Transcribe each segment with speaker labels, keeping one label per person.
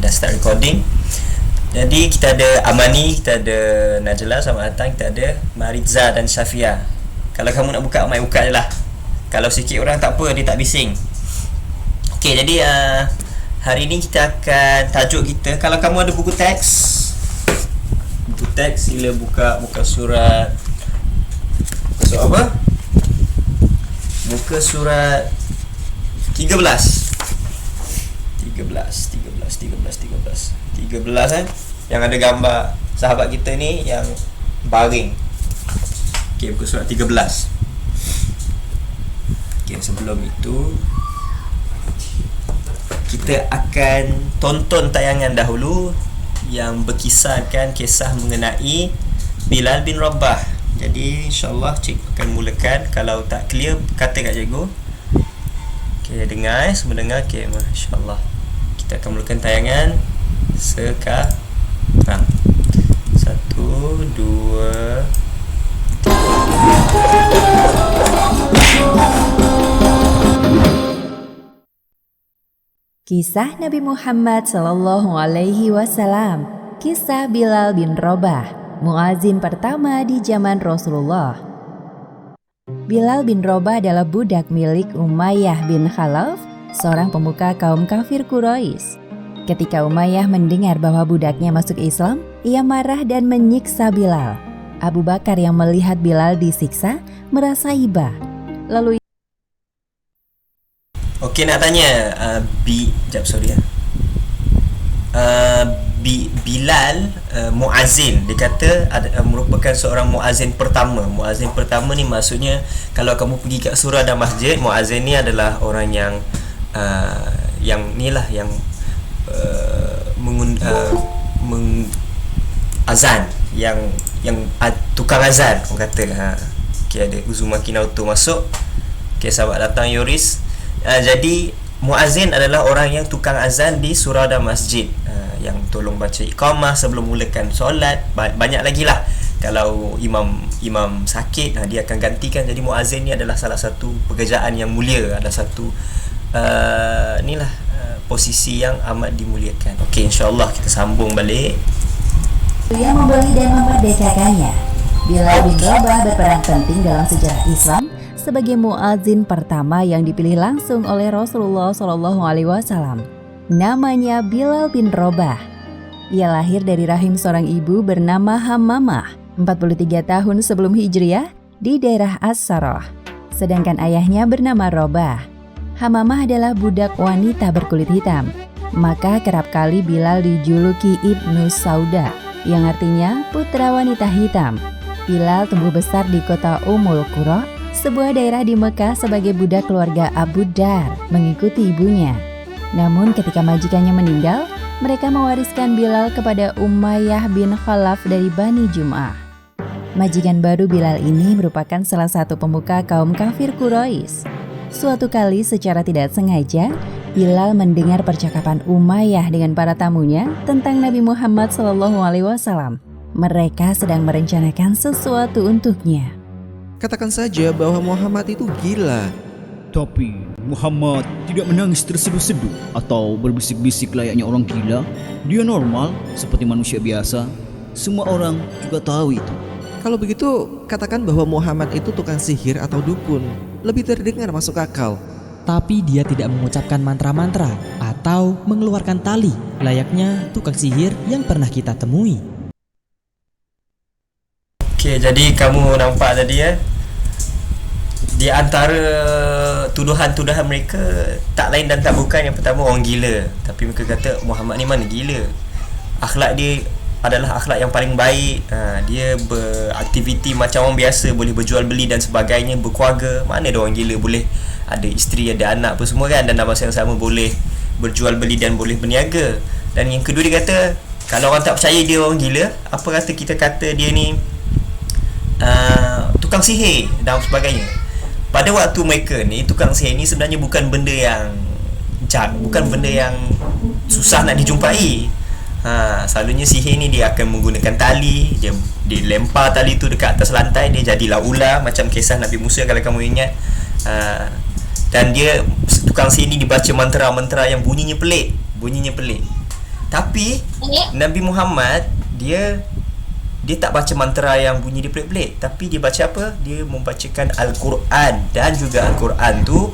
Speaker 1: dah start recording. Jadi kita ada Amani, kita ada Najla, selamat datang. Kita ada Mariza dan Syafia. Kalau kamu nak buka, mai buka je lah. Kalau sikit orang tak apa, dia tak bising. Okey, jadi hari ni kita akan tajuk kita, kalau kamu ada buku teks, sila buka surat apa? Buka surat 13 yang ada gambar sahabat kita ni yang baring. Okey, buku surat 13. Okey, sebelum itu kita akan tonton tayangan dahulu yang berkisarkan kisah mengenai Bilal bin Rabah. Jadi insyaAllah cikgu akan mulakan. Kalau tak clear, kata kat cikgu. Okey, dengar, semua dengar. Okey, masya-Allah. Kita akan mulakan tayangan sekarang. 1, 2.
Speaker 2: Kisah Nabi Muhammad Sallallahu Alaihi Wasallam. Kisah Bilal bin Rabah, muazin pertama di zaman Rasulullah. Bilal bin Rabah adalah budak milik Umayyah bin Khalaf, seorang pemuka kaum kafir Quraisy. Ketika Umayyah mendengar bahwa budaknya masuk Islam, ia marah dan menyiksa Bilal. Abu Bakar yang melihat Bilal disiksa merasa iba. Lalu
Speaker 1: Okey, nak tanya Bilal muazin, dia kata merupakan seorang muazin pertama. Muazin pertama ni maksudnya kalau kamu pergi kat surau dan masjid, muazin ni adalah orang yang azan, yang tukang azan orang kata. Okey, ada Uzumaki Naruto masuk. Okey, sahabat datang Yoris. Jadi muazin adalah orang yang tukang azan di surau dan masjid, yang tolong baca iqamah sebelum mulakan solat. Banyak lagi lah. Kalau imam sakit, dia akan gantikan. Jadi muazin ni adalah salah satu pekerjaan yang mulia, ada satu posisi yang amat dimuliakan. Okey, insyaAllah kita sambung balik.
Speaker 2: yang membeli dan memerdekakannya. Bilal bin Rabah berperan penting dalam sejarah Islam sebagai muazin pertama yang dipilih langsung oleh Rasulullah SAW. Namanya Bilal bin Rabah. Ia lahir dari rahim seorang ibu bernama Hammamah 43 tahun sebelum Hijriah di daerah As-Sarah. Sedangkan ayahnya bernama Rabah. Hammamah adalah budak wanita berkulit hitam. Maka kerap kali Bilal dijuluki Ibnu Sauda, yang artinya putra wanita hitam. Bilal tumbuh besar di kota Ummul Qura, sebuah daerah di Mekah sebagai budak keluarga Abu Dar, mengikuti ibunya. Namun ketika majikannya meninggal, mereka mewariskan Bilal kepada Umayyah bin Khalaf dari Bani Jum'ah. Majikan baru Bilal ini merupakan salah satu pemuka kaum kafir Quraisy. Suatu kali secara tidak sengaja, Bilal mendengar percakapan Umayyah dengan para tamunya tentang Nabi Muhammad SAW. Mereka sedang merencanakan sesuatu untuknya.
Speaker 3: Katakan saja bahwa Muhammad itu gila.
Speaker 4: Tapi Muhammad tidak menangis terseduh-seduh atau berbisik-bisik layaknya orang gila. Dia normal seperti manusia biasa. Semua orang juga tahu itu.
Speaker 3: Kalau begitu, katakan bahwa Muhammad itu tukang sihir atau dukun. Lebih terdengar masuk akal.
Speaker 5: Tapi dia tidak mengucapkan mantra-mantra atau mengeluarkan tali layaknya tukang sihir yang pernah kita temui.
Speaker 1: Okey, jadi kamu nampak tadi di antara tuduhan-tuduhan mereka tak lain dan tak bukan, yang pertama orang gila. Tapi mereka kata Muhammad ni mana gila. Akhlak dia adalah akhlak yang paling baik. Dia beraktiviti macam orang biasa, boleh berjual beli dan sebagainya, berkeluarga. Mana ada orang gila boleh ada isteri, ada anak apa semua kan, dan dalam masa yang sama boleh berjual beli dan boleh berniaga. Dan yang kedua dia kata, kalau orang tak percaya dia orang gila, apa kata kita kata dia ni tukang sihir dan sebagainya. Pada waktu mereka ni, tukang sihir ni sebenarnya bukan benda yang bukan benda yang susah nak dijumpai. Selalunya sihir ni dia akan menggunakan tali, dia lempar tali tu dekat atas lantai, dia jadilah ular, macam kisah Nabi Musa kalau kamu ingat. Dan dia, tukang sihir ni dibaca mantra-mantra yang bunyinya pelik. Tapi Nabi Muhammad dia tak baca mantra yang bunyi dia pelik-pelik, tapi dia baca apa? Dia membacakan Al-Quran, dan juga Al-Quran tu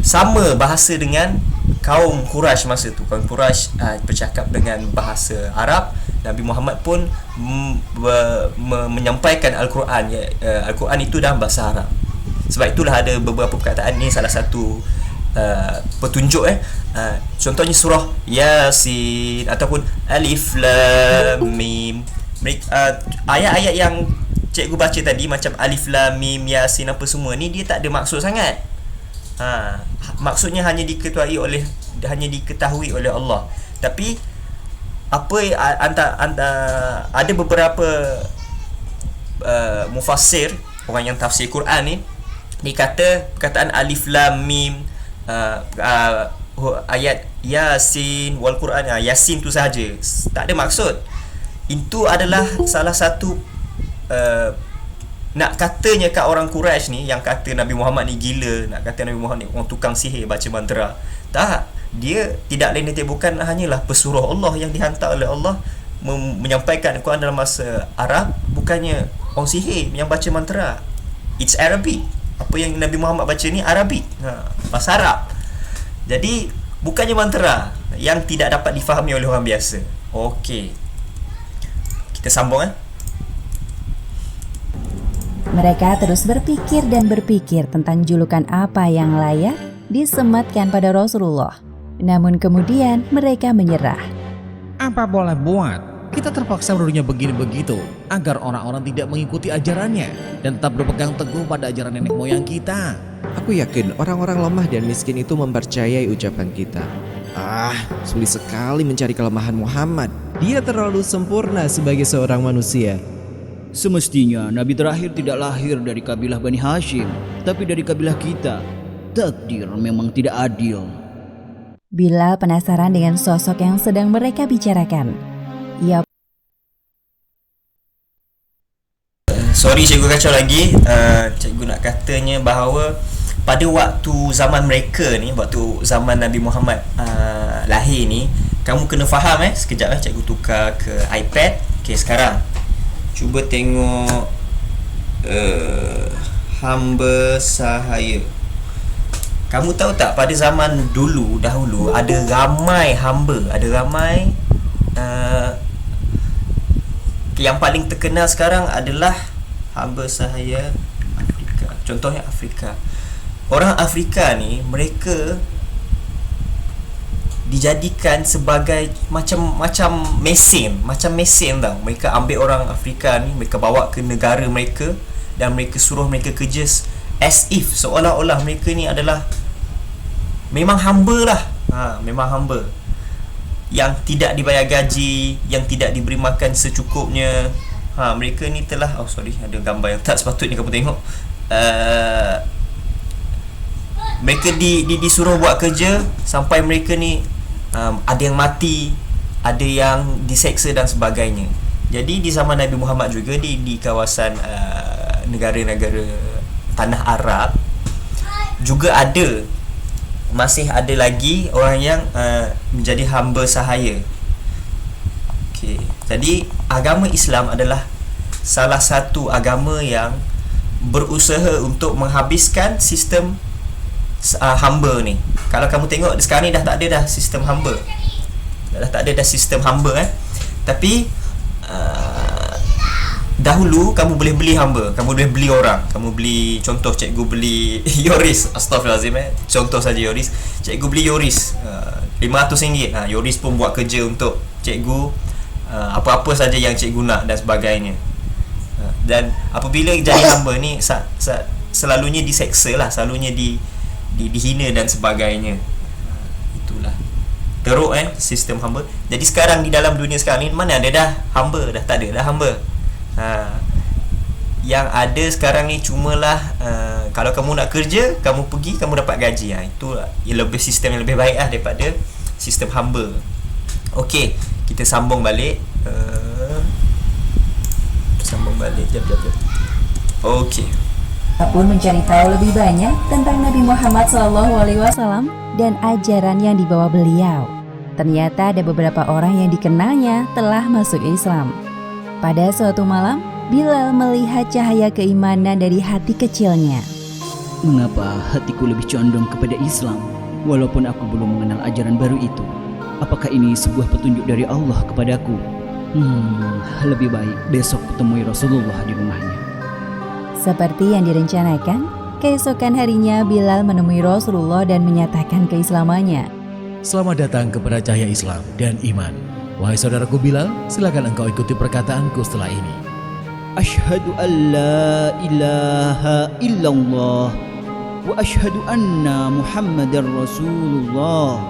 Speaker 1: sama bahasa dengan kaum Quraisy masa tu. Kaum Quraisy bercakap dengan bahasa Arab. Nabi Muhammad pun menyampaikan Al-Quran. Al-Quran itu dalam bahasa Arab. Sebab itulah ada beberapa perkataan ni salah satu petunjuk contohnya surah Yasin ataupun Alif Lam Mim. Ayat-ayat yang cikgu baca tadi macam Alif Lam Mim Yasin apa semua ni, dia tak ada maksud sangat. Maksudnya hanya diketahui oleh Allah. Tapi apa ada beberapa mufassir, orang yang tafsir Quran ni, dikata perkataan Alif Lam Mim, ayat Yasin wal Quran, Yasin tu saja, tak ada maksud. Itu adalah salah satu nak katanya kat orang Quraisy ni yang kata Nabi Muhammad ni gila, nak kata Nabi Muhammad ni orang tukang sihir baca mantra. Tak, dia tidak lain dan bukan hanyalah pesuruh Allah yang dihantar oleh Allah menyampaikan Al-Quran dalam bahasa Arab, bukannya orang sihir yang baca mantra. It's Arabic. Apa yang Nabi Muhammad baca ni Arabic, bahasa Arab. Jadi bukannya mantra yang tidak dapat difahami oleh orang biasa. Okey, kita sambung.
Speaker 2: Mereka terus berpikir dan berpikir tentang julukan apa yang layak disematkan pada Rasulullah. Namun kemudian mereka menyerah.
Speaker 3: Apa boleh buat? Kita terpaksa berdua begini begitu agar orang-orang tidak mengikuti ajarannya dan tetap berpegang teguh pada ajaran nenek moyang kita. Aku yakin orang-orang lemah dan miskin itu mempercayai ucapan kita. Sulit sekali mencari kelemahan Muhammad. Dia terlalu sempurna sebagai seorang manusia.
Speaker 4: Semestinya Nabi terakhir tidak lahir dari kabilah Bani Hashim, tapi dari kabilah kita. Takdir memang tidak adil.
Speaker 2: Bilal penasaran dengan sosok yang sedang mereka bicarakan. Ia
Speaker 1: Sorry cikgu kacau lagi. Cikgu nak katanya bahawa pada waktu zaman mereka ni, waktu zaman Nabi Muhammad lahir ni, kamu kena faham sekejap cikgu tukar ke iPad. Okey, sekarang cuba tengok hamba sahaya. Kamu tahu tak, pada zaman dahulu ada ramai hamba, ada ramai yang paling terkenal sekarang adalah hamba sahaya Afrika. Contohnya Afrika. Orang Afrika ni, mereka dijadikan sebagai macam mesin tau. Mereka ambil orang Afrika ni, mereka bawa ke negara mereka dan mereka suruh mereka kerja as if seolah-olah mereka ni adalah memang hamba lah. Memang hamba yang tidak dibayar gaji, yang tidak diberi makan secukupnya. Mereka ni telah ada gambar yang tak sepatutnya kamu tengok. Mereka disuruh buat kerja sampai mereka ni ada yang mati, ada yang diseksa dan sebagainya. Jadi di zaman Nabi Muhammad juga di kawasan negara-negara tanah Arab juga masih ada lagi orang yang menjadi hamba sahaya. Okey, jadi agama Islam adalah salah satu agama yang berusaha untuk menghabiskan sistem hamba ni. Kalau kamu tengok sekarang ni dah tak ada dah sistem hamba. Dah tak ada dah sistem hamba Tapi dahulu kamu boleh beli hamba, kamu boleh beli orang. Kamu beli, contoh cikgu beli Yoris, astagfirullahalazim contoh saja Yoris. Cikgu beli Yoris RM500. Yoris pun buat kerja untuk cikgu, apa-apa saja yang cikgu nak dan sebagainya. Dan apabila jadi hamba ni selalunya diseksa lah, selalunya dihina dan sebagainya. Itulah teruk sistem hamba. Jadi sekarang di dalam dunia sekarang ni, mana ada dah hamba? Dah tak ada dah hamba. Yang ada sekarang ni cumalah kalau kamu nak kerja, kamu pergi, kamu dapat gaji. Itu lebih sistem yang lebih baik daripada sistem hamba. Okey, kita sambung balik. Jap. Okey.
Speaker 2: pun mencari tahu lebih banyak tentang Nabi Muhammad SAW dan ajaran yang dibawa beliau. Ternyata ada beberapa orang yang dikenalnya telah masuk Islam. Pada suatu malam, Bilal melihat cahaya keimanan dari hati kecilnya.
Speaker 4: Mengapa hatiku lebih condong kepada Islam walaupun aku belum mengenal ajaran baru itu? Apakah ini sebuah petunjuk dari Allah kepadaku? Lebih baik besok kutemui Rasulullah di rumahnya.
Speaker 2: Seperti yang direncanakan, keesokan harinya Bilal menemui Rasulullah dan menyatakan keislamannya.
Speaker 3: Selamat datang kepada cahaya Islam dan iman. Wahai saudaraku Bilal, silakan engkau ikuti perkataanku setelah ini.
Speaker 4: Asyhadu an la ilaha illallah wa asyhadu anna Muhammadar Rasulullah.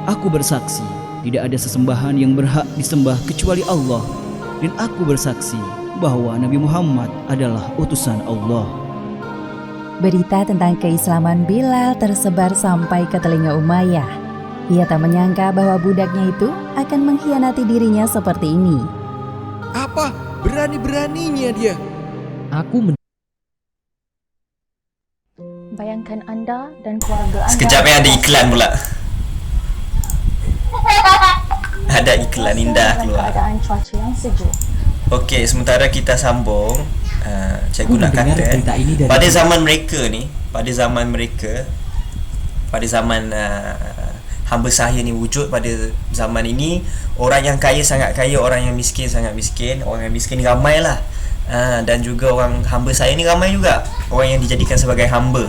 Speaker 4: Aku bersaksi tidak ada sesembahan yang berhak disembah kecuali Allah, dan aku bersaksi bahwa Nabi Muhammad adalah utusan Allah.
Speaker 2: Berita tentang keislaman Bilal tersebar sampai ke telinga Umayyah. Ia tak menyangka bahwa budaknya itu akan mengkhianati dirinya seperti ini.
Speaker 3: Apa? Berani-beraninya dia.
Speaker 6: Bayangkan anda dan keluarga anda.
Speaker 1: Sekejap ada iklan pula. Ada iklan indah keluar.
Speaker 6: Keadaan cuaca yang sejuk.
Speaker 1: Okey, sementara kita sambung, cikgu
Speaker 5: Aku
Speaker 1: nak
Speaker 5: mendengar
Speaker 1: kata
Speaker 5: berita ini dari
Speaker 1: pada zaman mereka, pada zaman hamba sahaya ni wujud pada zaman ini, orang yang kaya sangat kaya, orang yang miskin sangat miskin, orang yang miskin ramai lah, dan juga orang hamba sahaya ni ramai juga, orang yang dijadikan sebagai hamba.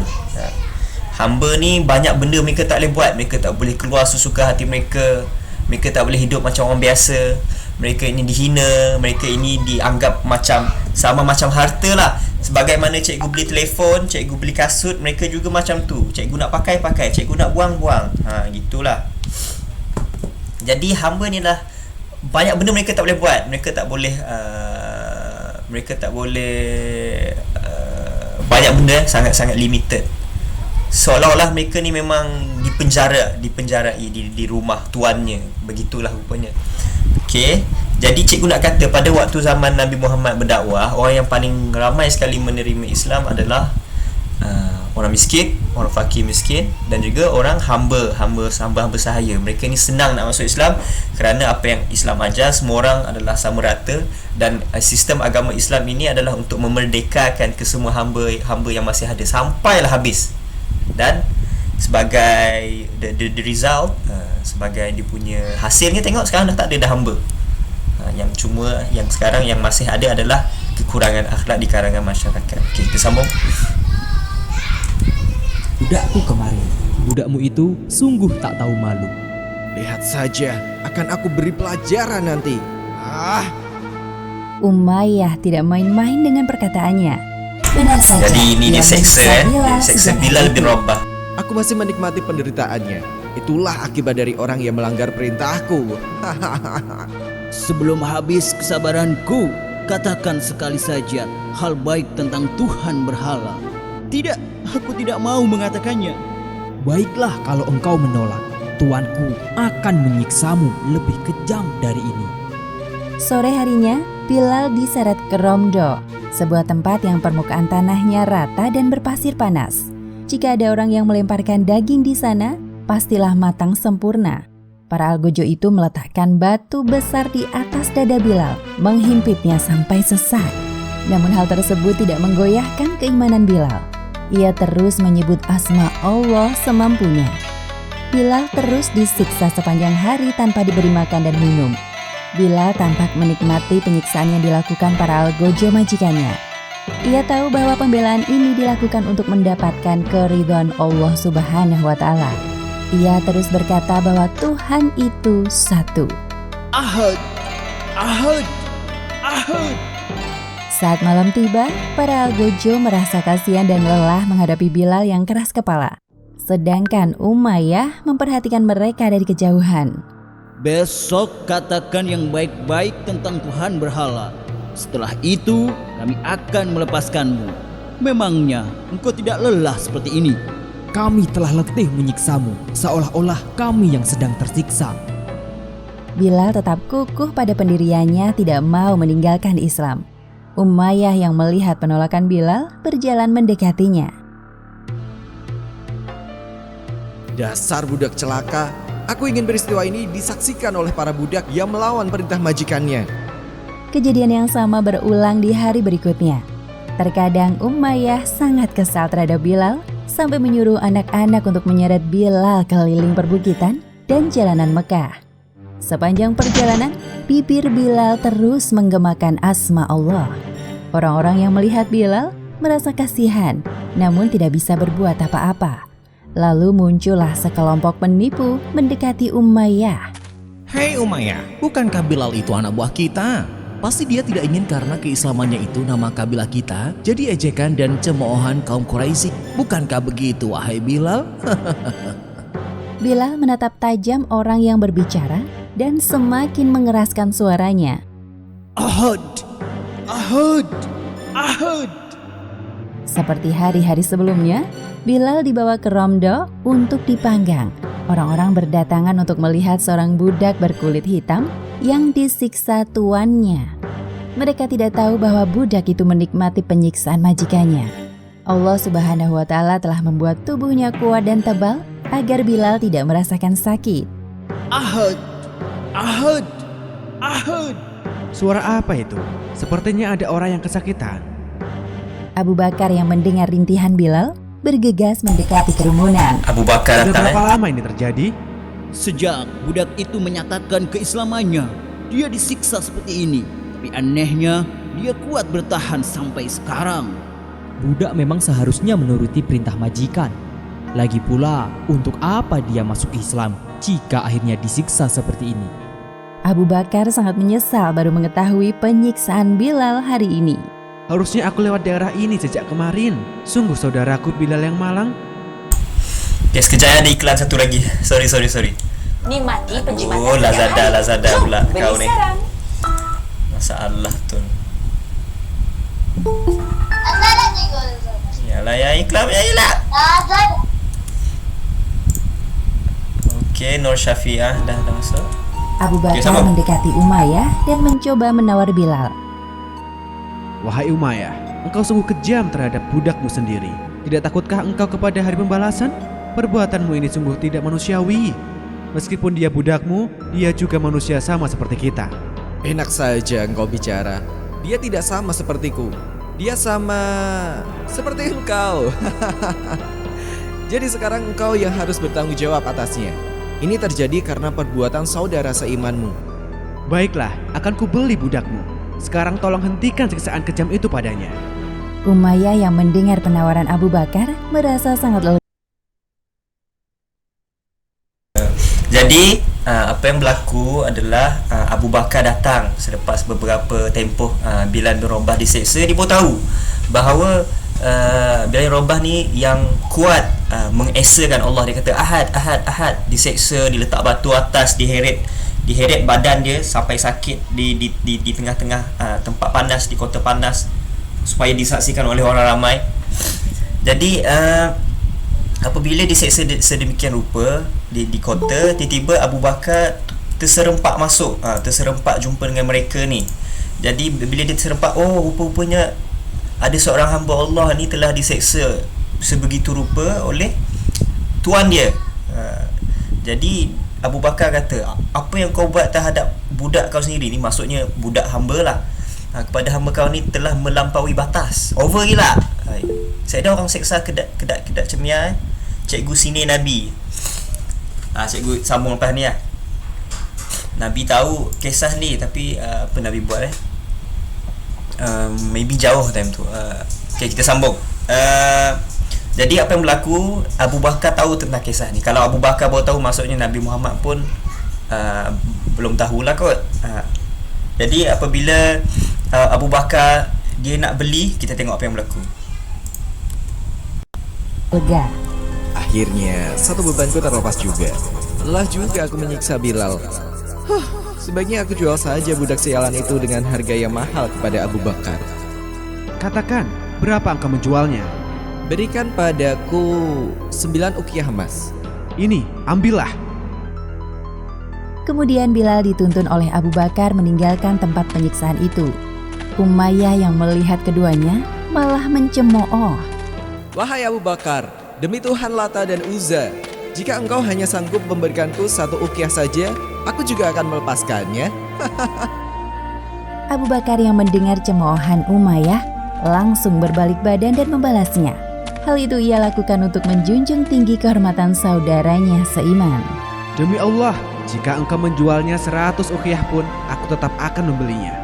Speaker 1: Hamba ni banyak benda mereka tak boleh buat, mereka tak boleh keluar sesuka hati mereka, mereka tak boleh hidup macam orang biasa, mereka ini dihina, mereka ini dianggap macam sama macam harta lah. Sebagaimana cikgu beli telefon, cikgu beli kasut, mereka juga macam tu. Cikgu nak pakai, cikgu nak buang. Gitulah. Jadi hamba ni lah banyak benda mereka tak boleh buat. Mereka tak boleh banyak benda sangat-sangat limited. Seolah-olah mereka ni memang dipenjarai di rumah tuannya. Begitulah rupanya. Okey. Jadi cikgu nak kata pada waktu zaman Nabi Muhammad berdakwah, orang yang paling ramai sekali menerima Islam adalah orang miskin, orang fakir miskin, dan juga orang hamba sahaya. Mereka ni senang nak masuk Islam kerana apa yang Islam ajar, semua orang adalah sama rata, dan sistem agama Islam ini adalah untuk memerdekakan kesemua hamba yang masih ada sampailah habis. Dan sebagai the result, sebagai dia punya hasilnya, tengok sekarang dah tak ada dah hamba. Yang sekarang yang masih ada adalah kekurangan akhlak di kalangan masyarakat. Okey, kita sambung.
Speaker 5: budakku kemarin. Budakmu itu sungguh tak tahu malu.
Speaker 3: Lihat saja, akan aku beri pelajaran nanti.
Speaker 2: Umayyah tidak main-main dengan perkataannya. Benar saja.
Speaker 1: Jadi ini dia seksa Bilal bin
Speaker 2: Rabah.
Speaker 1: Rabah.
Speaker 3: Aku masih menikmati penderitaannya. Itulah akibat dari orang yang melanggar perintahku.
Speaker 4: Sebelum habis kesabaranku, katakan sekali saja hal baik tentang Tuhan berhala. Tidak, aku tidak mau mengatakannya.
Speaker 5: Baiklah kalau engkau menolak, tuanku akan menyiksamu lebih kejam dari ini.
Speaker 2: Sore harinya, Bilal diseret ke Romdo, sebuah tempat yang permukaan tanahnya rata dan berpasir panas. Jika ada orang yang melemparkan daging di sana, pastilah matang sempurna. Para algojo itu meletakkan batu besar di atas dada Bilal, menghimpitnya sampai sesak. Namun hal tersebut tidak menggoyahkan keimanan Bilal. Ia terus menyebut asma Allah semampunya. Bilal terus disiksa sepanjang hari tanpa diberi makan dan minum. Bilal tampak menikmati penyiksaan yang dilakukan para algojo majikannya. Ia tahu bahwa pembelaan ini dilakukan untuk mendapatkan keridhaan Allah Subhanahu wa Ta'ala. Ia terus berkata bahwa Tuhan itu satu.
Speaker 4: Ahad, Ahad, Ahad.
Speaker 2: Saat malam tiba, para algojo merasa kasihan dan lelah menghadapi Bilal yang keras kepala. Sedangkan Umayyah memperhatikan mereka dari kejauhan.
Speaker 4: Besok katakan yang baik-baik tentang Tuhan berhala. Setelah itu kami akan melepaskanmu. Memangnya engkau tidak lelah seperti ini?
Speaker 5: Kami telah letih menyiksamu, seolah-olah kami yang sedang tersiksa.
Speaker 2: Bilal tetap kukuh pada pendiriannya, tidak mau meninggalkan Islam. Umayyah yang melihat penolakan Bilal berjalan mendekatinya.
Speaker 3: Dasar budak celaka, Aku ingin peristiwa ini disaksikan oleh para budak yang melawan perintah majikannya.
Speaker 2: Kejadian yang sama berulang di hari berikutnya. Terkadang Umayyah sangat kesal terhadap Bilal sampai menyuruh anak-anak untuk menyeret Bilal keliling perbukitan dan jalanan Mekah. Sepanjang perjalanan, bibir Bilal terus menggemakan asma Allah. Orang-orang yang melihat Bilal merasa kasihan, namun tidak bisa berbuat apa-apa. Lalu muncullah sekelompok penipu mendekati Umayyah.
Speaker 3: Hei Umayyah, bukankah Bilal itu anak buah kita? Pasti dia tidak ingin karena keislamannya itu nama kabilah kita jadi ejekan dan cemoohan kaum Quraisy. Bukankah begitu, wahai Bilal?
Speaker 2: Bilal menatap tajam orang yang berbicara dan semakin mengeraskan suaranya.
Speaker 3: Ahad, Ahad, Ahad.
Speaker 2: Seperti hari-hari sebelumnya, Bilal dibawa ke Romdo untuk dipanggang. Orang-orang berdatangan untuk melihat seorang budak berkulit hitam yang disiksa tuannya. Mereka tidak tahu bahwa budak itu menikmati penyiksaan majikannya. Allah Subhanahu wa Ta'ala telah membuat tubuhnya kuat dan tebal agar Bilal tidak merasakan sakit.
Speaker 3: Ahad, Ahad, Ahad.
Speaker 7: Suara apa itu? Sepertinya ada orang yang kesakitan.
Speaker 2: Abu Bakar yang mendengar rintihan Bilal bergegas mendekati kerumunan.
Speaker 1: Abu Bakar
Speaker 7: Sudah
Speaker 1: datang.
Speaker 7: berapa lama ini terjadi?
Speaker 4: Sejak budak itu menyatakan keislamannya, dia disiksa seperti ini. Tapi anehnya, dia kuat bertahan sampai sekarang.
Speaker 5: Budak memang seharusnya menuruti perintah majikan. Lagi pula, untuk apa dia masuk Islam jika akhirnya disiksa seperti ini?
Speaker 2: Abu Bakar sangat menyesal baru mengetahui penyiksaan Bilal hari ini.
Speaker 7: Harusnya aku lewat daerah ini sejak kemarin. Sungguh saudaraku Bilal yang malang.
Speaker 1: Okay, sekejap ada iklan satu lagi. Sorry.
Speaker 6: Nikmati penjimatan
Speaker 1: Oh, Lazada pula
Speaker 6: beli
Speaker 1: kau ni.
Speaker 6: sekarang.
Speaker 1: Masalah tu. Yalah ya iklan ya ilah. Okey, Nur Syafiah dah masuk.
Speaker 2: Abu
Speaker 1: Okey,
Speaker 2: Bakar
Speaker 1: sambung.
Speaker 2: mendekati Umayyah dan mencoba menawar Bilal.
Speaker 7: Wahai Umayyah, engkau sungguh kejam terhadap budakmu sendiri. Tidak takutkah engkau kepada hari pembalasan? Perbuatanmu ini sungguh tidak manusiawi. Meskipun dia budakmu, dia juga manusia sama seperti kita.
Speaker 3: Enak saja engkau bicara. Dia tidak sama sepertiku. Dia sama seperti engkau. Jadi sekarang engkau yang harus bertanggung jawab atasnya. Ini terjadi karena perbuatan saudara seimanmu.
Speaker 7: Baiklah, akan kubeli budakmu. Sekarang tolong hentikan siksaan kejam itu padanya.
Speaker 2: Umayyah yang mendengar penawaran Abu Bakar merasa sangat lega.
Speaker 1: Jadi apa yang berlaku adalah Abu Bakar datang selepas beberapa tempoh Bilal bin Rabah diseksa. Dia pun tahu bahawa Bilal bin Rabah ni yang kuat mengesakan Allah. Dia kata ahad, diseksa, diletak batu atas, diheret badan dia sampai sakit di tengah-tengah tempat panas, di kota panas, supaya disaksikan oleh orang ramai. Jadi apabila diseksa sedemikian rupa di kota, tiba-tiba Abu Bakar terserempak masuk, terserempak jumpa dengan mereka ni. Jadi bila dia terserempak, rupa-rupanya ada seorang hamba Allah ni telah diseksa sebegitu rupa oleh tuan dia. Jadi Abu Bakar kata, apa yang kau buat terhadap budak kau sendiri ni, maksudnya budak hamba lah, kepada hamba kau ni telah melampaui batas, over gila. Saya ada orang seksa kedak cemia. Cikgu sini Nabi. Cikgu sambung lepas ni lah. Nabi tahu kisah ni, tapi apa Nabi buat maybe jauh time tu. Okay, kita sambung. Jadi apa yang berlaku, Abu Bakar tahu tentang kisah ni. Kalau Abu Bakar baru tahu, maksudnya Nabi Muhammad pun belum tahulah kot. Jadi apabila Abu Bakar dia nak beli, kita tengok apa yang berlaku.
Speaker 2: Lega.
Speaker 3: Akhirnya satu bebanku terlepas juga. Lelah juga aku menyiksa Bilal. Sebaiknya aku jual saja budak sialan itu dengan harga yang mahal kepada Abu Bakar.
Speaker 7: Katakan, berapa engkau menjualnya?
Speaker 3: Berikan padaku 9 ukiah emas.
Speaker 7: Ini, ambillah.
Speaker 2: Kemudian Bilal dituntun oleh Abu Bakar meninggalkan tempat penyiksaan itu. Umayyah yang melihat keduanya malah mencemooh.
Speaker 3: Wahai Abu Bakar, demi Tuhan Lata dan Uzza, Jika engkau hanya sanggup memberikanku 1 uqyah saja, aku juga akan melepaskannya.
Speaker 2: Abu Bakar yang mendengar cemoohan Umayyah langsung berbalik badan dan membalasnya. Hal itu ia lakukan untuk menjunjung tinggi kehormatan saudaranya seiman.
Speaker 7: Demi Allah, jika engkau menjualnya 100 uqyah pun, aku tetap akan membelinya.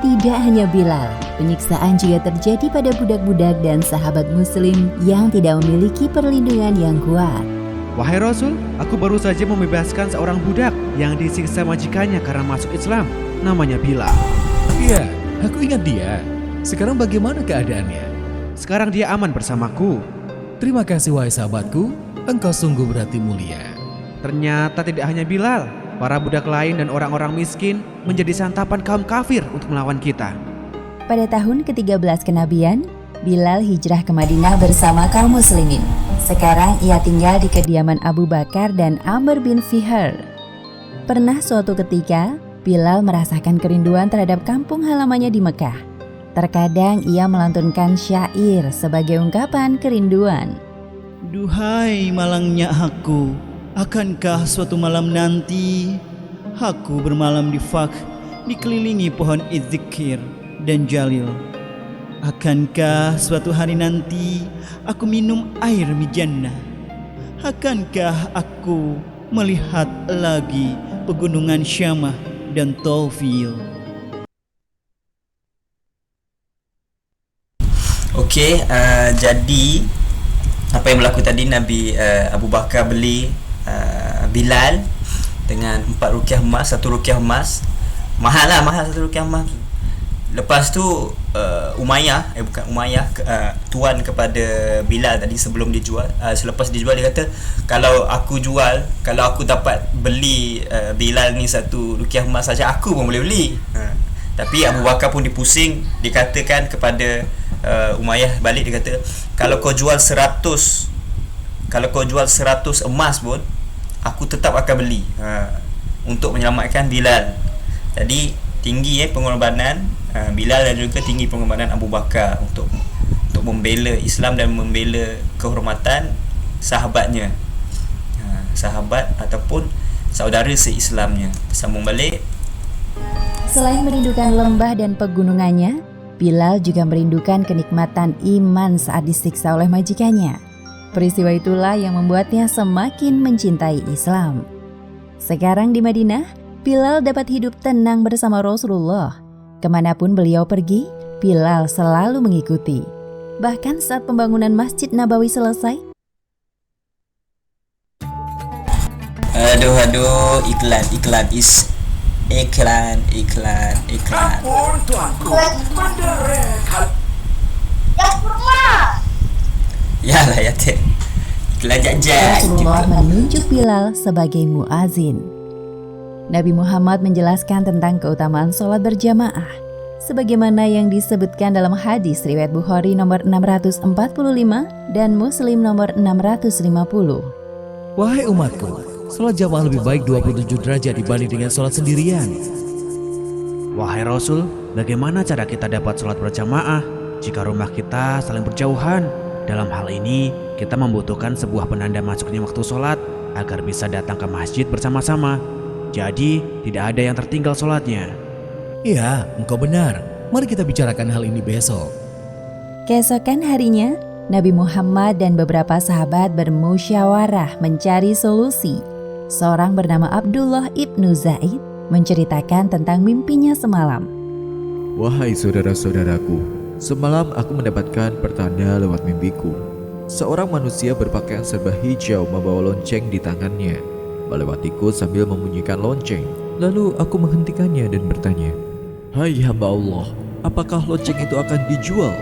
Speaker 2: Tidak hanya Bilal, penyiksaan juga terjadi pada budak-budak dan sahabat muslim yang tidak memiliki perlindungan yang kuat.
Speaker 7: Wahai Rasul, aku baru saja membebaskan seorang budak yang disiksa majikannya karena masuk Islam. Namanya Bilal.
Speaker 3: Iya, aku ingat dia. Sekarang bagaimana keadaannya?
Speaker 7: Sekarang dia aman bersamaku.
Speaker 3: Terima kasih wahai sahabatku, engkau sungguh berarti mulia.
Speaker 7: Ternyata tidak hanya Bilal, para budak lain dan orang-orang miskin menjadi santapan kaum kafir untuk melawan kita.
Speaker 2: Pada tahun ke-13 kenabian, Bilal hijrah ke Madinah bersama kaum muslimin. Sekarang ia tinggal di kediaman Abu Bakar dan Amr bin Fihr. Pernah suatu ketika, Bilal merasakan kerinduan terhadap kampung halamannya di Mekah. Terkadang ia melantunkan syair sebagai ungkapan kerinduan.
Speaker 4: Duhai malangnya aku, akankah suatu malam nanti aku bermalam di Fak, dikelilingi pohon idzikir dan jalil? Akankah suatu hari nanti aku minum air mijannah? Akankah aku melihat lagi pegunungan Syamah dan Taufil?
Speaker 1: Okey, jadi apa yang berlaku tadi, Nabi Abu Bakar beli Bilal dengan 4 ruqyah emas, 1 ruqyah emas. Mahal 1 ruqyah emas. Lepas tu Umayyah, tuan kepada Bilal tadi sebelum dijual, selepas dijual dia kata, kalau aku dapat beli Bilal ni 1 ruqyah emas saja, aku pun boleh beli. Tapi Abu Bakar pun dipusing, dikatakan kepada Umayyah balik, dia kata, kalau kau jual 100 emas pun aku tetap akan beli untuk menyelamatkan Bilal. Jadi tinggi pengorbanan Bilal dan juga tinggi pengorbanan Abu Bakar untuk membela Islam dan membela kehormatan sahabatnya, sahabat ataupun saudara se-Islamnya. Sambung balik.
Speaker 2: Selain merindukan lembah dan pegunungannya, Bilal juga merindukan kenikmatan iman saat disiksa oleh majikannya. Peristiwa itulah yang membuatnya semakin mencintai Islam. Sekarang di Madinah, Bilal dapat hidup tenang bersama Rasulullah. Kemanapun beliau pergi, Bilal selalu mengikuti. Bahkan saat pembangunan Masjid Nabawi selesai,
Speaker 1: Aduh, iklan. Yalah ya teh. Iklan jajak.
Speaker 2: Rasulullah menunjuk Bilal sebagai muazin. Nabi Muhammad menjelaskan tentang keutamaan sholat berjamaah, sebagaimana yang disebutkan dalam hadis riwayat Bukhari nomor 645 dan Muslim nomor 650.
Speaker 3: Wahai umatku, sholat jamaah lebih baik 27 derajat dibanding dengan sholat sendirian.
Speaker 7: Wahai Rasul, bagaimana cara kita dapat sholat berjamaah jika rumah kita saling berjauhan? Dalam hal ini, kita membutuhkan sebuah penanda masuknya waktu sholat agar bisa datang ke masjid bersama-sama. Jadi, tidak ada yang tertinggal sholatnya.
Speaker 3: Iya, engkau benar. Mari kita bicarakan hal ini besok.
Speaker 2: Keesokan harinya, Nabi Muhammad dan beberapa sahabat bermusyawarah mencari solusi. Seorang bernama Abdullah ibnu Zaid menceritakan tentang mimpinya semalam.
Speaker 8: Wahai saudara-saudaraku, semalam aku mendapatkan pertanda lewat mimpiku. Seorang manusia berpakaian serba hijau membawa lonceng di tangannya, melewatiku sambil membunyikan lonceng. Lalu aku menghentikannya dan bertanya, "Hai hamba Allah, apakah lonceng itu akan dijual?"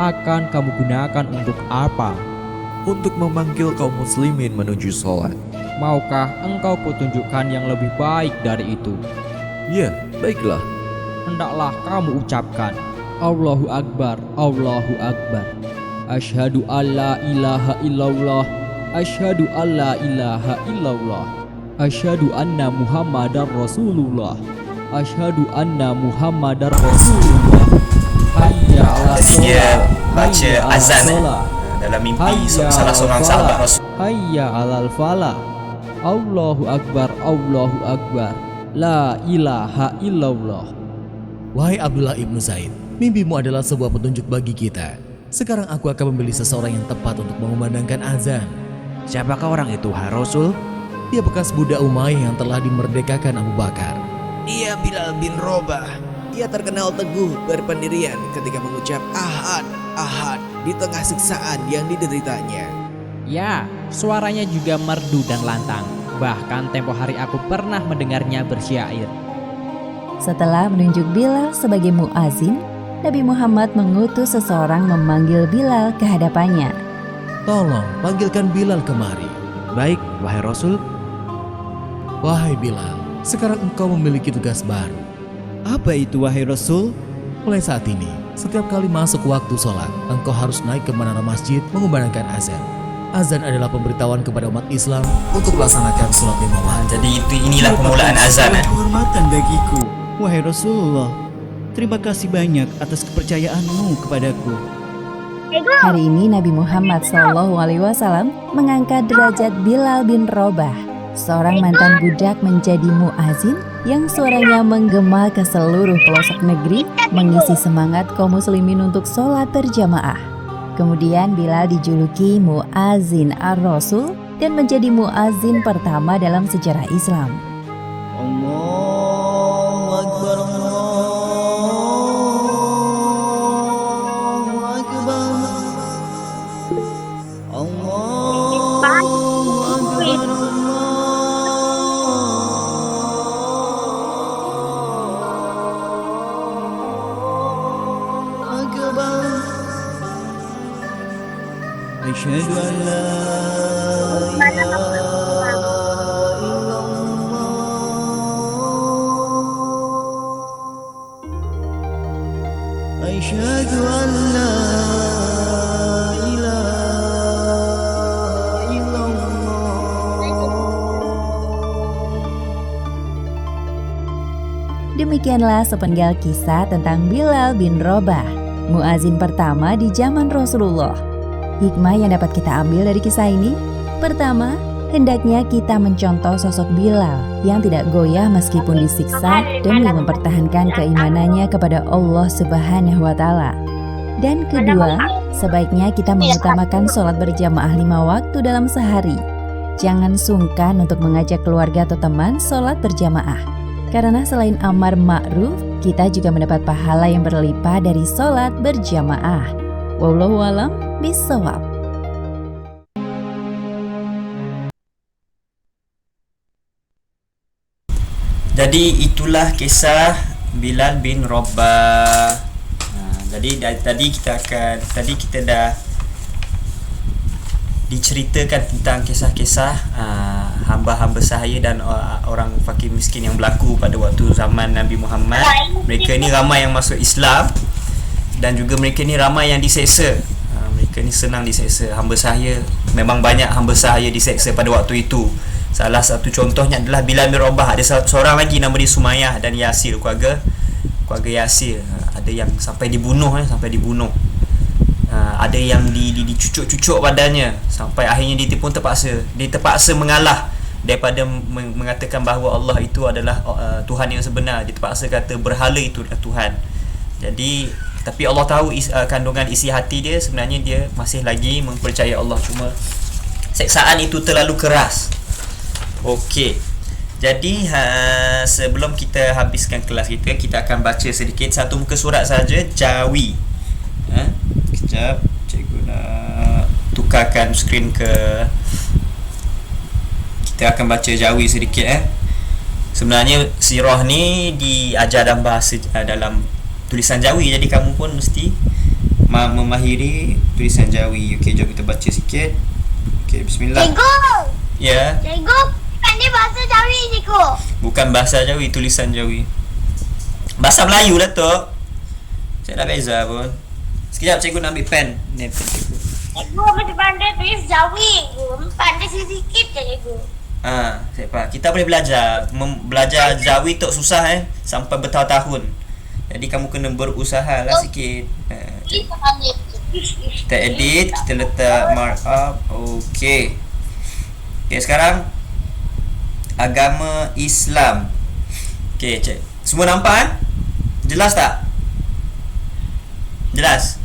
Speaker 5: Akan kamu gunakan untuk apa?
Speaker 8: "Untuk memanggil kaum muslimin menuju sholat."
Speaker 5: Maukah engkau kutunjukkan yang lebih baik dari itu?
Speaker 8: "Ya, baiklah."
Speaker 5: Hendaklah kamu ucapkan, Allahu Akbar, Allahu Akbar. Asyhadu alla ilaha illallah, asyhadu alla ilaha illallah, asyhadu anna Muhammadar Rasulullah, asyhadu anna Muhammadar Rasulullah. Hayya 'alas
Speaker 1: Dia
Speaker 5: shalah,
Speaker 1: baca
Speaker 5: hayya 'alas
Speaker 1: azan,
Speaker 5: shalah,
Speaker 1: dalam mimpi salah seorang sahabat Rasul.
Speaker 5: Hayya alal falah. Allahu akbar, Allahu akbar. La ilaha illallah.
Speaker 3: Wahai Abdullah ibnu Zaid, mimpimu adalah sebuah petunjuk bagi kita. Sekarang aku akan memilih seseorang yang tepat untuk mengumandangkan azan.
Speaker 7: Siapakah orang itu, hai Rasul?
Speaker 3: Dia bekas budak Umayyah yang telah dimerdekakan Abu Bakar.
Speaker 8: Dia Bilal bin Robah. Dia terkenal teguh berpendirian ketika mengucap ahad, ahad di tengah siksaan yang dideritanya.
Speaker 5: Ya, suaranya juga merdu dan lantang. Bahkan tempo hari aku pernah mendengarnya bersyair.
Speaker 2: Setelah menunjuk Bilal sebagai muazin, Nabi Muhammad mengutus seseorang memanggil Bilal ke hadapannya.
Speaker 3: Tolong panggilkan Bilal kemari.
Speaker 7: Baik, wahai Rasul.
Speaker 3: Wahai Bilal, sekarang engkau memiliki tugas baru.
Speaker 4: Apa itu wahai Rasul?
Speaker 3: Mulai saat ini, setiap kali masuk waktu sholat, engkau harus naik ke menara masjid mengumandangkan azan. Azan adalah pemberitahuan kepada umat Islam untuk melaksanakan sholat lima waktu.
Speaker 1: Jadi inilah permulaan azan.
Speaker 4: Kehormatan bagiku. Wahai Rasulullah, terima kasih banyak atas kepercayaanmu kepadaku.
Speaker 2: Hari ini Nabi Muhammad SAW mengangkat derajat Bilal bin Robah, seorang mantan budak menjadi muazin yang suaranya menggema ke seluruh pelosok negeri, mengisi semangat kaum muslimin untuk sholat berjamaah. Kemudian Bilal dijuluki muazin ar-Rasul dan menjadi muazin pertama dalam sejarah Islam.
Speaker 4: Allahu Akbar, Allahu Akbar, Allahu Akbar, Allahu Akbar. Asyhadu an la ilaha illallah. Asyhadu an la ilaha illallah.
Speaker 2: Demikianlah sepenggal kisah tentang Bilal bin Robah, muazin pertama di zaman Rasulullah. Hikmah yang dapat kita ambil dari kisah ini: pertama, hendaknya kita mencontoh sosok Bilal yang tidak goyah meskipun disiksa demi mempertahankan keimanannya kepada Allah Subhanahu wa Ta'ala. Dan kedua, sebaiknya kita mengutamakan sholat berjamaah 5 waktu dalam sehari. Jangan sungkan untuk mengajak keluarga atau teman sholat berjamaah, karena selain amar ma'ruf, kita juga mendapat pahala yang berlimpah dari sholat berjamaah. Wallahu a'lam bishawab.
Speaker 1: Jadi itulah kisah Bilal bin Rabah. Jadi tadi kita dah diceritakan tentang kisah-kisah hamba-hamba sahaya dan orang fakir miskin yang berlaku pada waktu zaman Nabi Muhammad. Mereka ni ramai yang masuk Islam dan juga mereka ni ramai yang diseksa. Mereka ni senang diseksa. Hamba sahaya, memang banyak hamba sahaya diseksa pada waktu itu. Salah satu contohnya adalah Bilal bin Rabah. Ada seorang lagi nama dia Sumayyah dan Yasir, keluarga Yasir. Ada yang sampai dibunuh. Ada yang dicucuk-cucuk badannya sampai akhirnya dia pun terpaksa mengalah daripada mengatakan bahawa Allah itu adalah Tuhan yang sebenar. Dia terpaksa kata berhala itu adalah Tuhan. Jadi tapi Allah tahu kandungan isi hati dia, sebenarnya dia masih lagi mempercayai Allah, cuma seksaan itu terlalu keras. Okey. Jadi sebelum kita habiskan kelas kita akan baca sedikit satu muka surat saja, Jawi. Sekejap, cikgu nak tukarkan skrin ke. Kita akan baca Jawi sedikit. Sebenarnya sirah ni diajar dalam bahasa dalam tulisan Jawi, jadi kamu pun mesti memahiri tulisan Jawi. Okey, jom kita baca sikit. Okey, bismillah.
Speaker 6: Cikgu!
Speaker 1: Ya.
Speaker 6: Cikgu, ini bahasa Jawi, cikgu.
Speaker 1: Bukan bahasa Jawi, tulisan Jawi. Bahasa Melayu lah tu. Saya dah beza pun. Sekejap cikgu nak ambil pen. Ni pen cikgu.
Speaker 6: Cikgu masih pandai tulis Jawi. Pandai sikit je, cikgu.
Speaker 1: Saya faham. Kita boleh belajar. Belajar Jawi tu susah sampai bertahun-tahun. Jadi kamu kena berusaha lah sikit.
Speaker 6: Kita pandai.
Speaker 1: Kita edit, kita letak markup. Okey. Okay, sekarang agama Islam. Okey, cek. Semua nampak kan? Jelas tak? Jelas?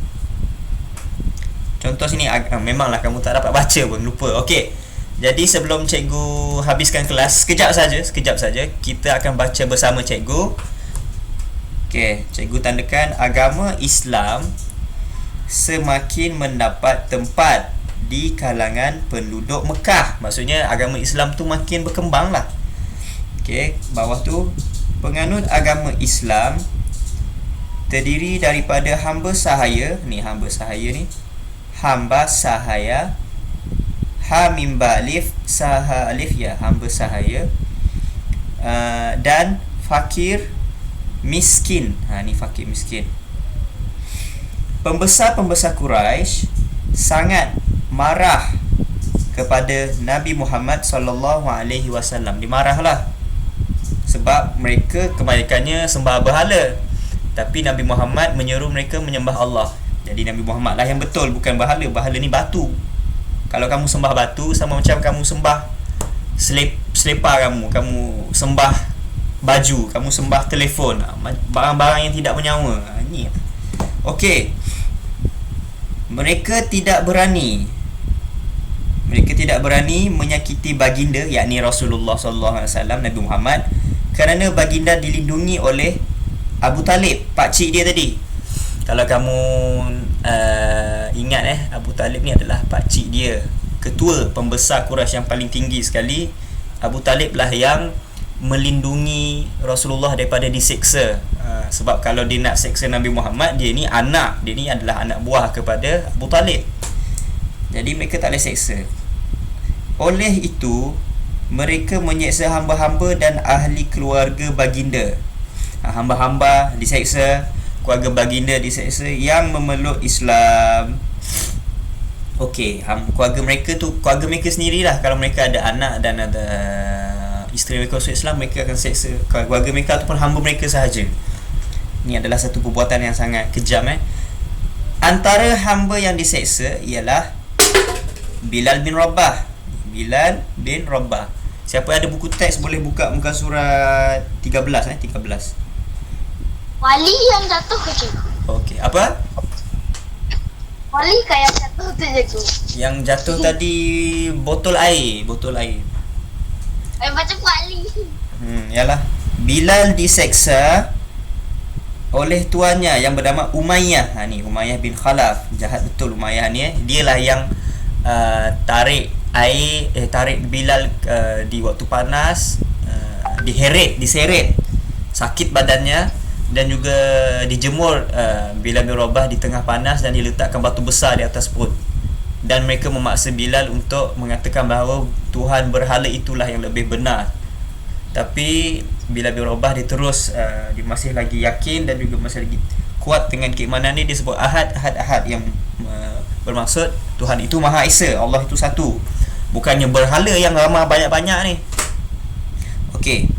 Speaker 1: Contoh sini, memanglah kamu tak dapat baca pun, lupa. Okey. Jadi sebelum cikgu habiskan kelas, sekejap saja kita akan baca bersama cikgu. Okey, cikgu tandakan agama Islam semakin mendapat tempat di kalangan penduduk Mekah. Maksudnya agama Islam tu makin berkembang lah. Okey, bawah tu, penganut agama Islam terdiri daripada hamba sahaya. Ni hamba sahaya ni, hamba sahaya, ha mim ba alif saha alif ya, hamba sahaya, dan fakir miskin. Ni fakir miskin. Pembesar-pembesar Quraisy sangat marah kepada Nabi Muhammad sallallahu alaihi wasallam. Dimarahlah sebab mereka kebanyakannya sembah berhala, tapi Nabi Muhammad menyeru mereka menyembah Allah. Jadi Nabi Muhammad lah yang betul, bukan berhala. Berhala ni batu. Kalau kamu sembah batu, sama macam kamu sembah selipar kamu sembah baju, kamu sembah telefon, barang-barang yang tidak bernyawa. Ni. Okey. Mereka tidak berani menyakiti baginda, yakni Rasulullah sallallahu alaihi wasallam, Nabi Muhammad, kerana baginda dilindungi oleh Abu Talib, pakcik dia tadi. Kalau kamu ingat Abu Talib ni adalah pakcik dia, ketua pembesar Quraisy yang paling tinggi sekali. Abu Talib lah yang melindungi Rasulullah daripada diseksa. Sebab kalau dia nak seksa Nabi Muhammad, dia ni adalah anak buah kepada Abu Talib. Jadi mereka tak boleh seksa. Oleh itu, mereka menyeksa hamba-hamba dan ahli keluarga baginda. Hamba-hamba diseksa, keluarga baginda diseksa yang memeluk Islam. Okey, keluarga mereka sendirilah. Kalau mereka ada anak dan ada isteri mereka masuk Islam, mereka akan seksa keluarga mereka ataupun hamba mereka sahaja. Ini adalah satu perbuatan yang sangat kejam. Antara hamba yang diseksa ialah Bilal bin Rabah. Siapa yang ada buku teks boleh buka muka surat 13. 13.
Speaker 6: Wali yang jatuh ke cikgu?
Speaker 1: Okey, apa?
Speaker 6: Wali kayak jatuh tu cikgu.
Speaker 1: Yang jatuh tadi botol air.
Speaker 6: Macam wali.
Speaker 1: Yalah. Bilal diseksa oleh tuannya yang bernama Umayyah. Ni Umayyah bin Khalaf. Jahat betul Umayyah ni. Dialah yang tarik Bilal di waktu panas, diseret, sakit badannya, dan juga dijemur Bilal bin Rabah di tengah panas dan diletakkan batu besar di atas perut. Dan mereka memaksa Bilal untuk mengatakan bahawa Tuhan berhala itulah yang lebih benar. Tapi Bilal bin Rabah dia terus dia masih lagi yakin dan juga masih lagi kuat dengan keimanan ni. Dia sebut ahad yang bermaksud Tuhan itu Maha Esa, Allah itu satu, bukannya berhala yang ramai banyak-banyak ni. Okey,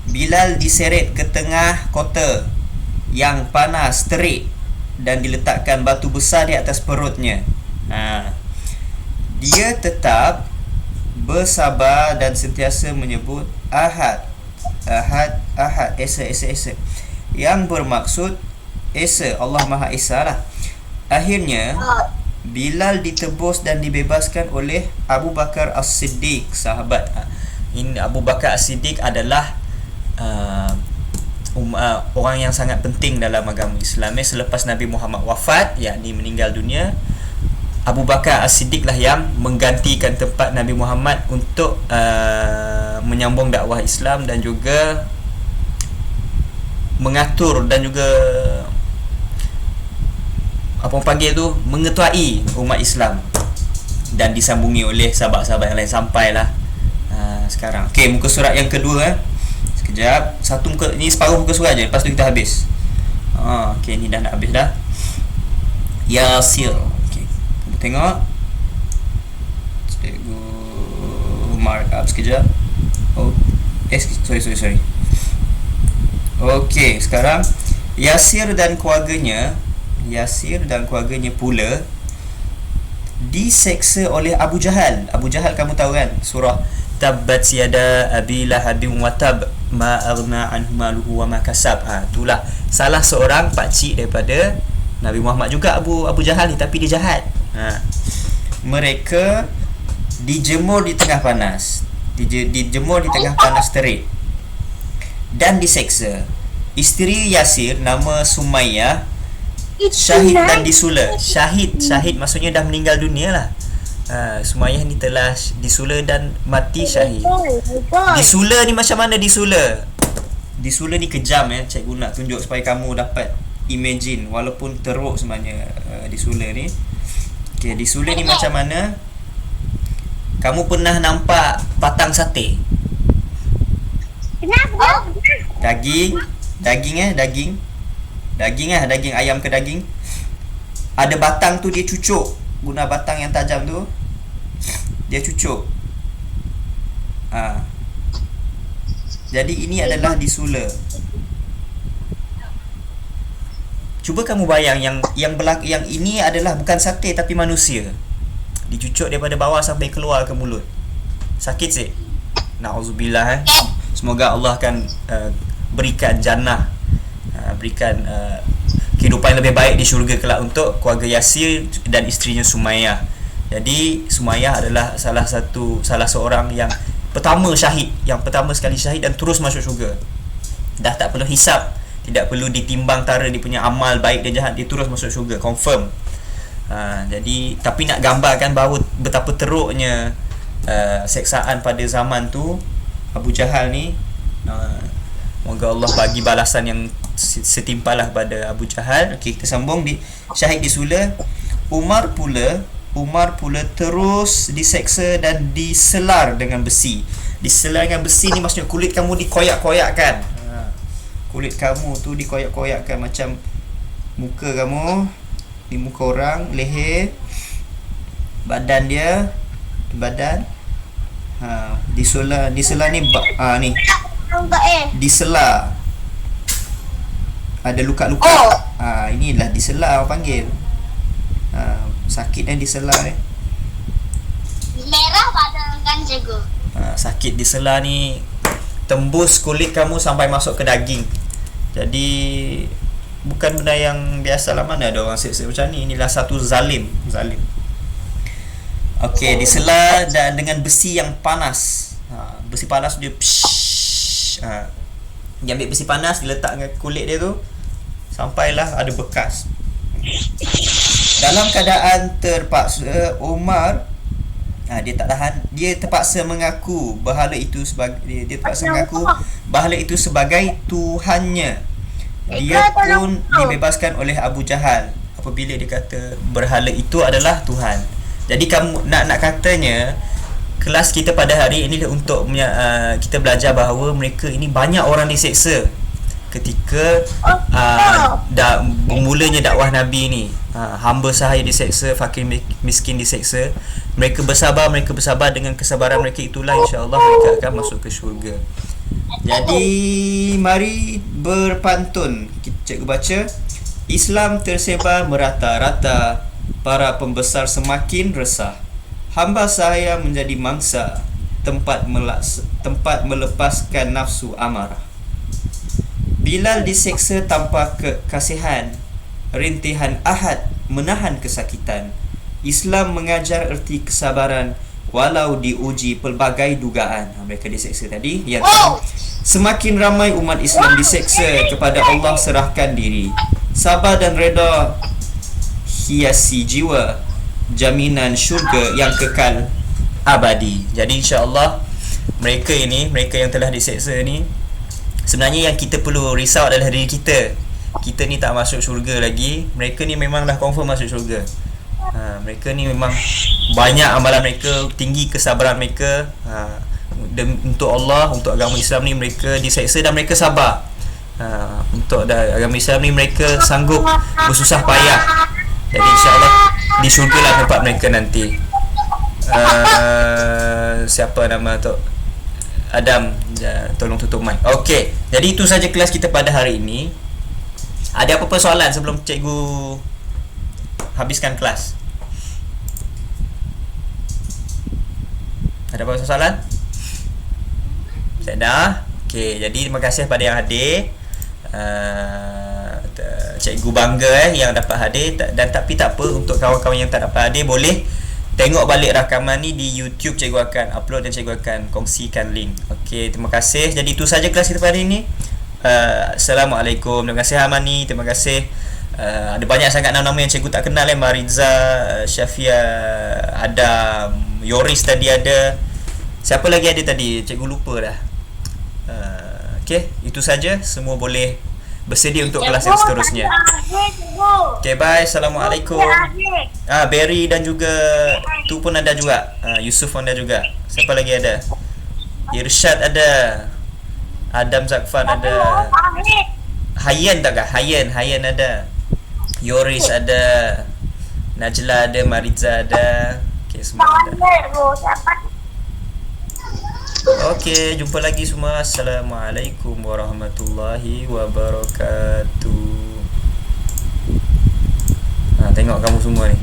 Speaker 1: Bilal diseret ke tengah kota yang panas terik dan diletakkan batu besar di atas perutnya. Dia tetap bersabar dan sentiasa menyebut ahad, Esa, yang bermaksud Esa, Allah Maha Esa lah. Akhirnya Bilal ditebus dan dibebaskan oleh Abu Bakar As-Siddiq, sahabat. Ini Abu Bakar As-Siddiq adalah orang yang sangat penting dalam agama Islam. Selepas Nabi Muhammad wafat, yakni meninggal dunia, Abu Bakar As-Siddiq lah yang menggantikan tempat Nabi Muhammad untuk menyambung dakwah Islam dan juga mengatur dan juga apa orang panggil tu, mengetuai umat Islam, dan disambungi oleh sahabat-sahabat yang lain sampailah sekarang. Okey, muka surat yang kedua. Sekejap, ni separuh muka surat je, lepas tu kita habis. Okey, ni dah nak habis dah. Yasir. Okey, kita tengok. Cikgu mark up sekejap. Sorry. Okey, sekarang Yasir dan keluarganya Yasir dan keluarganya pula diseksa oleh Abu Jahal. Abu Jahal kamu tahu kan, surah Tabbat yada abi lahabin wa tab ma aghna anhu maluhu wa ma kasab. Itulah salah seorang pakcik daripada Nabi Muhammad juga, Abu Jahal ni, tapi dia jahat. Mereka dijemur di tengah panas. Dijemur di tengah panas terik dan diseksa. Isteri Yasir nama Sumayyah syahid dan disula. Syahid maksudnya dah meninggal dunia lah. Sumayyah ni telah disula dan mati syahid. Disula ni macam mana disula? Disula ni kejam cikgu nak tunjuk supaya kamu dapat imagine, walaupun teruk sebenarnya disula ni. Okay, disula ni macam mana? Kamu pernah nampak batang sate?
Speaker 6: Kenapa?
Speaker 1: Daging ayam ke daging. Ada batang tu dia cucuk, guna batang yang tajam tu dia cucuk. Jadi ini adalah disula. Cuba kamu bayang yang ini adalah bukan sate tapi manusia. Dicucuk daripada bawah sampai keluar ke mulut. Sakit sih. Na'udzubillah. Semoga Allah akan berikan jannah, berikan kehidupan yang lebih baik di syurga kelak untuk keluarga Yasir dan isterinya Sumayyah. Jadi Sumayyah adalah salah seorang yang pertama sekali syahid dan terus masuk syurga. Dah tak perlu hisap, tidak perlu ditimbang tara dia punya amal baik dan jahat, dia terus masuk syurga, confirm. Jadi tapi nak gambarkan bahawa betapa teruknya seksaan pada zaman tu Abu Jahal ni. Moga Allah bagi balasan yang setimpalah pada Abu Jahal. Okey, kita sambung di syahid disula. Umar pula terus diseksa dan diselar dengan besi. Diselar dengan besi ni maksudnya kulit kamu dikoyak-koyakkan. Kulit kamu tu dikoyak-koyakkan macam muka kamu, di muka orang, leher, badan dia, disela ni ni disela, ada luka-luka. Inilah disela orang panggil. Sakit disela ni.
Speaker 6: Merah badan kan cikgu.
Speaker 1: Sakit disela ni tembus kulit kamu sampai masuk ke daging. Jadi bukan benda yang biasa lah, mana ada orang seksa macam ni. Inilah satu zalim. Okey, disela dan dengan besi yang panas. Besi panas dia dia ambil besi panas, diletak dengan kulit dia tu sampailah ada bekas. Dalam keadaan terpaksa, Umar dia tak tahan, dia terpaksa mengaku bahala itu sebagai Tuhannya. Dia pun dibebaskan oleh Abu Jahal apabila dia kata berhala itu adalah Tuhan. Jadi kamu nak katanya kelas kita pada hari ini untuk kita belajar bahawa mereka ini banyak orang diseksa ketika bermulanya dakwah Nabi ni. Hamba sahaya diseksa, fakir miskin diseksa. Mereka bersabar dengan kesabaran mereka itulah insya-Allah mereka akan masuk ke syurga. Jadi mari berpantun. Cikgu baca. Islam tersebar merata-rata, para pembesar semakin resah. Hamba sahaya menjadi mangsa, tempat melepaskan nafsu amarah. Bilal diseksa tanpa kekasihan, rintihan Ahad menahan kesakitan. Islam mengajar erti kesabaran walau diuji pelbagai dugaan. Mereka diseksa tadi. Yang semakin ramai umat Islam diseksa, kepada Allah serahkan diri. Sabar dan reda hiasi jiwa, jaminan syurga yang kekal abadi. Jadi insya-Allah mereka yang telah diseksa ni, sebenarnya yang kita perlu risau adalah diri kita. Kita ni tak masuk syurga lagi, mereka ni memang dah confirm masuk syurga. Mereka ni memang banyak amalan mereka, tinggi kesabaran mereka. Untuk Allah, untuk agama Islam ni mereka diseksa dan mereka sabar. Untuk agama Islam ni mereka sanggup bersusah payah. Jadi insya-Allah di syurga lah tempat mereka nanti. Siapa nama tu? Adam, tolong tutup mic. Okey, jadi itu saja kelas kita pada hari ini. Ada apa-apa soalan sebelum cikgu habiskan kelas. Ada apa soalan? Tak ada. Okey, jadi terima kasih pada yang hadir. Cikgu bangga yang dapat hadir, dan tapi tak apa, untuk kawan-kawan yang tak dapat hadir boleh tengok balik rakaman ni di YouTube. Cikgu akan upload dan cikgu akan kongsikan link. Okey, terima kasih. Jadi itu saja kelas kita pada hari ini. Assalamualaikum. Terima kasih Hamani, terima kasih. Ada banyak sangat nama-nama yang cikgu tak kenal, Mariza, Syafia, Adam, Yoris tadi ada. Siapa lagi ada tadi? Cikgu lupa dah. Okey, itu saja. Semua boleh bersedia untuk kelas yang seterusnya. Okey, bye. Assalamualaikum. Berry dan juga tu pun ada juga. Yusuf pun ada juga. Siapa lagi ada? Irsyad ada. Adam Zakfan ada. Hayan tak kah? Hayan ada. Yoris ada. Najla ada, Mariza ada. Okey, semua ada. Okey, jumpa lagi semua. Assalamualaikum warahmatullahi wabarakatuh. Tengok kamu semua ni.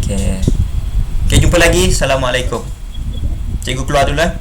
Speaker 1: Okey. Okey, jumpa lagi. Assalamualaikum. Cikgu keluar dulu lah.